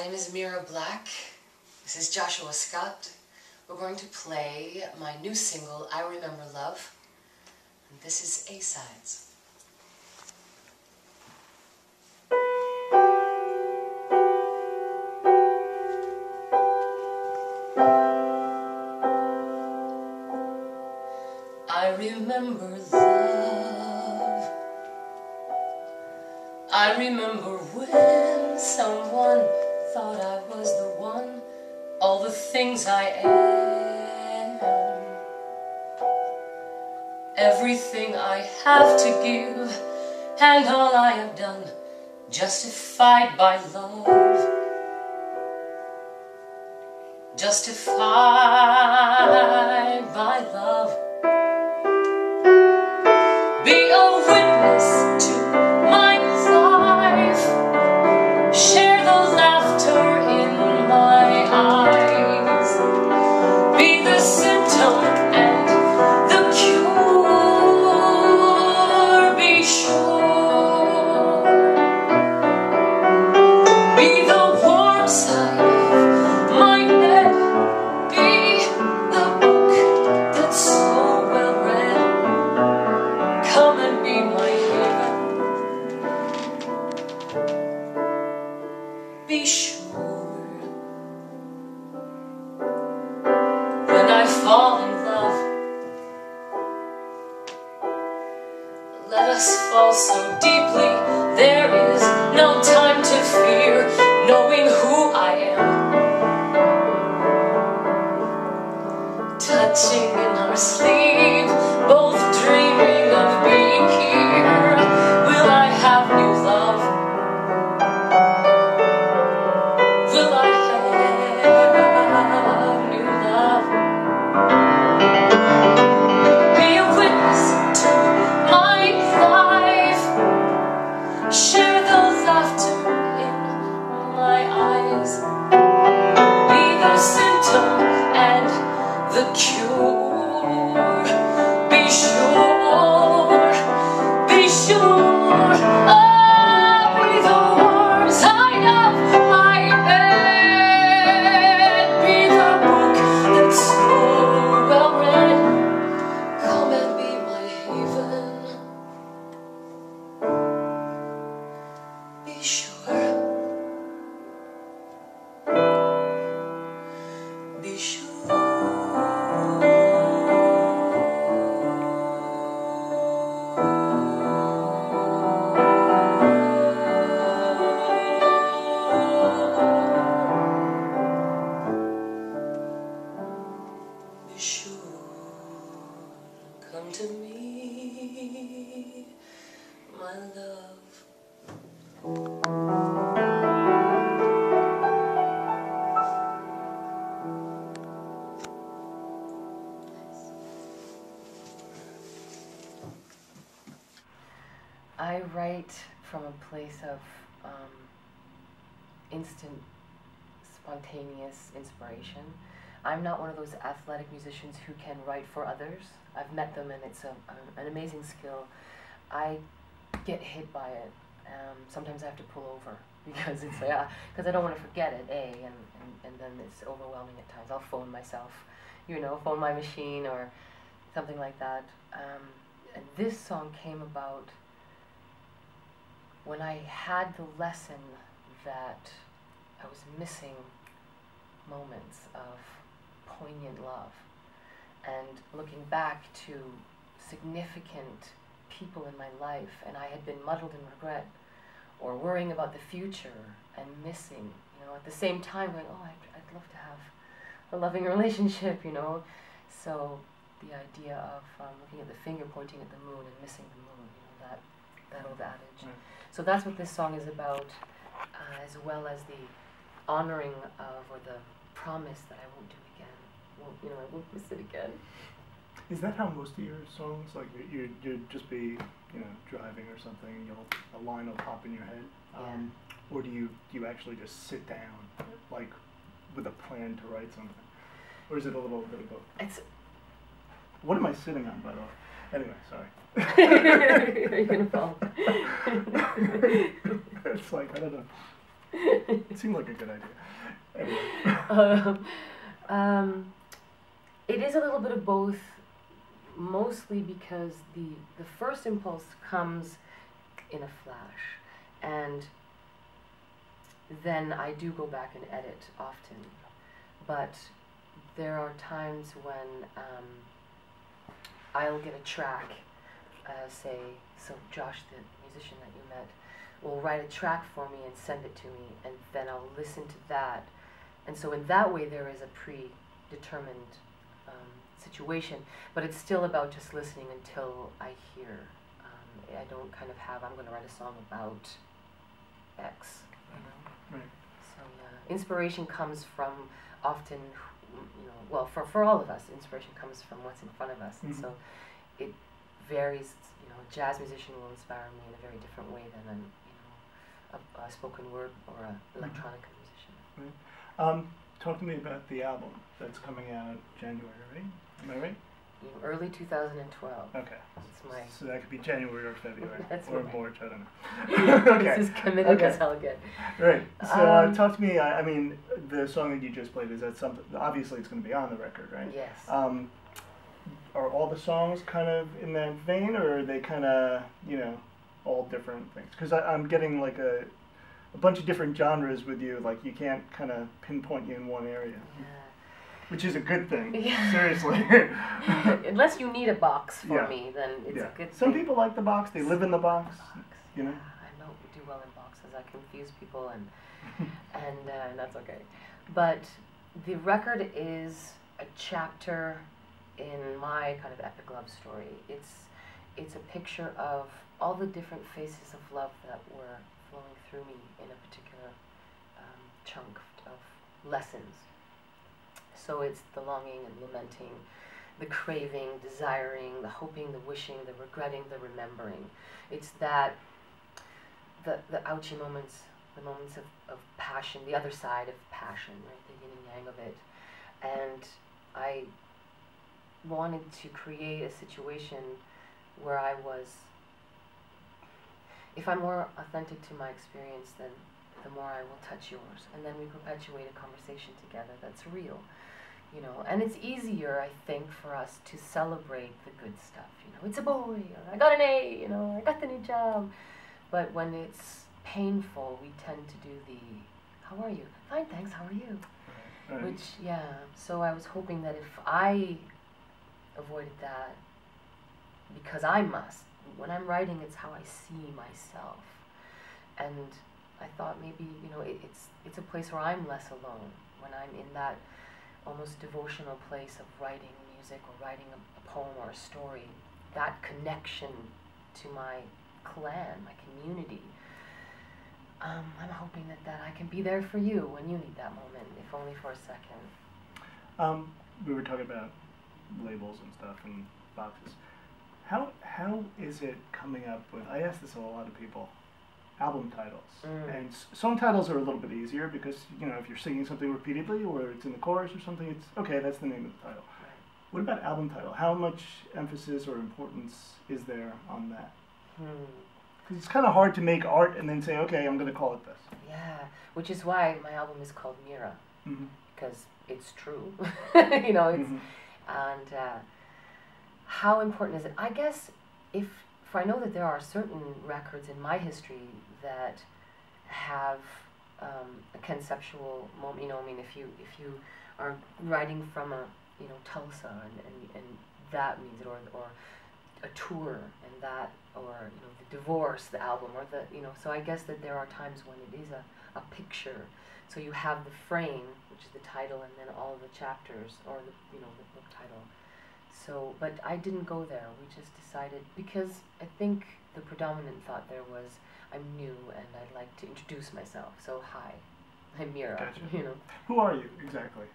name is Mira Black. This is Joshua Scott. We're going to play my new single, I Remember Love. And this is A-Sides. I remember love. I remember when someone thought I was the one. All the things I am, everything I have to give, and all I have done, justified by love. Justified by love. Be a witness to my life. Share the laughter in my eyes. Be the symptom and the cure. Be sure. Be the warm side of my bed. Be the book that's so well read. Come and be my haven. Be sure. When I fall in love, let us fall so deeply, there is no time to fear, knowing who I am. Touching in our sleep, both dreaming of being here. Will I have new love? Will I have new love? Be a witness to my life. Share the laughter in my eyes. Be the symptom and the cure. Be sure. Be sure. Oh, be the warm side of my bed. Be the book that's so well read. Come and be my haven. Be sure. Be sure. Be sure. Come to me, my love. I write from a place of instant, spontaneous inspiration. I'm not one of those athletic musicians who can write for others. I've met them and it's an amazing skill. I get hit by it. Sometimes I have to pull over because it's like, because I don't want to forget it, and then it's overwhelming at times. I'll phone myself, you know, phone my machine or something like that. And this song came about when I had the lesson that I was missing moments of poignant love, and looking back to significant people in my life, and I had been muddled in regret or worrying about the future and missing, you know, at the same time going, oh, I'd love to have a loving relationship, you know. So the idea of looking at the finger pointing at the moon and missing the moon, you know, that old adage. Right. So that's what this song is about, as well as the honoring of, or the promise that I won't do it again. I won't miss it again. Is that how most of your songs, like you'd just be, driving or something, and a line will pop in your head, or do you actually just sit down, like, with a plan to write something, or is it a little bit of both? It's. What am I sitting on, by the way? Anyway, sorry. Are you gonna fall? It's like, I don't know. It seemed like a good idea. Anyway. It is a little bit of both, mostly because the first impulse comes in a flash, and then I do go back and edit often. But there are times when I'll get a track, say, so Josh, the musician that you met, will write a track for me and send it to me, and then I'll listen to that. And so in that way there is a predetermined situation, but it's still about just listening until I hear. I don't kind of have, I'm going to write a song about X, you know? Right. So yeah, inspiration comes from often, you know, well, for all of us, inspiration comes from what's in front of us, and so it varies. You know, a jazz musician will inspire me in a very different way than a spoken word or an electronica musician. Right. Talk to me about the album that's coming out January, right? Am I right? Early 2012. Okay. That's my. So that could be January or February. That's or right. March, I don't know. Okay. This is committed as I'll get. Right. So talk to me, I mean, the song that you just played, is that something, obviously it's going to be on the record, right? Yes. Are all the songs kind of in that vein, or are they kind of, you know, all different things? Because I'm getting like a bunch of different genres with you, like you can't kind of pinpoint you in one area. Yeah. Which is a good thing, yeah. Seriously. Unless you need a box for yeah. me, then it's a good Some thing. people like the box, they live in the box, you know? Yeah, I don't do well in boxes. I confuse people, and that's okay. But the record is a chapter in my kind of epic love story. It's a picture of all the different faces of love that were flowing through me in a particular chunk of lessons. So it's the longing and lamenting, the craving, desiring, the hoping, the wishing, the regretting, the remembering. It's that, the ouchy moments, the moments of passion, the other side of passion, right, the yin and yang of it. And I wanted to create a situation where I was, if I'm more authentic to my experience, then the more I will touch yours. And then we perpetuate a conversation together that's real. You know, and it's easier, I think, for us to celebrate the good stuff. You know, it's a boy, or I got an A, you know, I got the new job. But when it's painful, we tend to do the, how are you? Fine, thanks, how are you? Right. Which, yeah, so I was hoping that if I avoided that, because I must, when I'm writing, it's how I see myself. And I thought maybe, you know, it's a place where I'm less alone, when I'm in that almost devotional place of writing music or writing a poem or a story, that connection to my clan, my community. I'm hoping that I can be there for you when you need that moment, if only for a second. We were talking about labels and stuff and boxes. How is it coming up with, I ask this of a lot of people, album titles? And song titles are a little bit easier because, you know, if you're singing something repeatedly or it's in the chorus or something, it's okay, that's the name of the title. Right. What about album title? How much emphasis or importance is there on that? Because it's kind of hard to make art and then say, okay, I'm going to call it this. Yeah, which is why my album is called Mira, because it's true. You know, it's, and how important is it? I guess if I know that there are certain records in my history that have a conceptual moment. You know, I mean, if you are writing from a, you know, Tulsa and that means it, or a tour and that, or, you know, the divorce, the album, or the, you know. So I guess that there are times when it is a picture. So you have the frame, which is the title, and then all the chapters, or the, you know, the book title. So, but I didn't go there. We just decided, because I think the predominant thought there was, I'm new and I'd like to introduce myself. So, hi, I'm Mira. Gotcha. You know. Who are you exactly?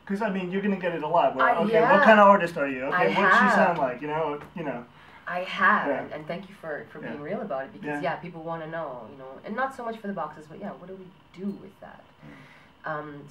Because I mean, you're gonna get it a lot. Where, okay, yeah. what kind of artist are you? Okay, what does she have. sound like? You know. I have, Yeah. and thank you for Yeah. being real about it, because Yeah. people want to know, you know, and not so much for the boxes, but yeah, what do we do with that?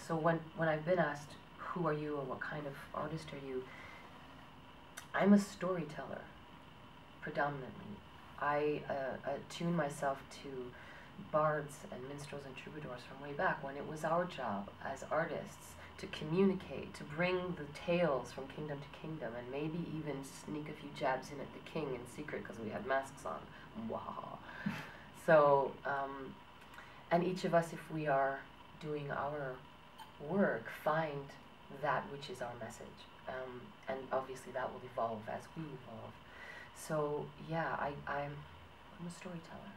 So when I've been asked, who are you or what kind of artist are you, I'm a storyteller, predominantly. I attune myself to bards and minstrels and troubadours from way back, when it was our job as artists to communicate, to bring the tales from kingdom to kingdom, and maybe even sneak a few jabs in at the king in secret because we had masks on. Wow. So, and each of us, if we are doing our work, find that which is our message. And obviously that will evolve as we evolve. So yeah, I'm a storyteller.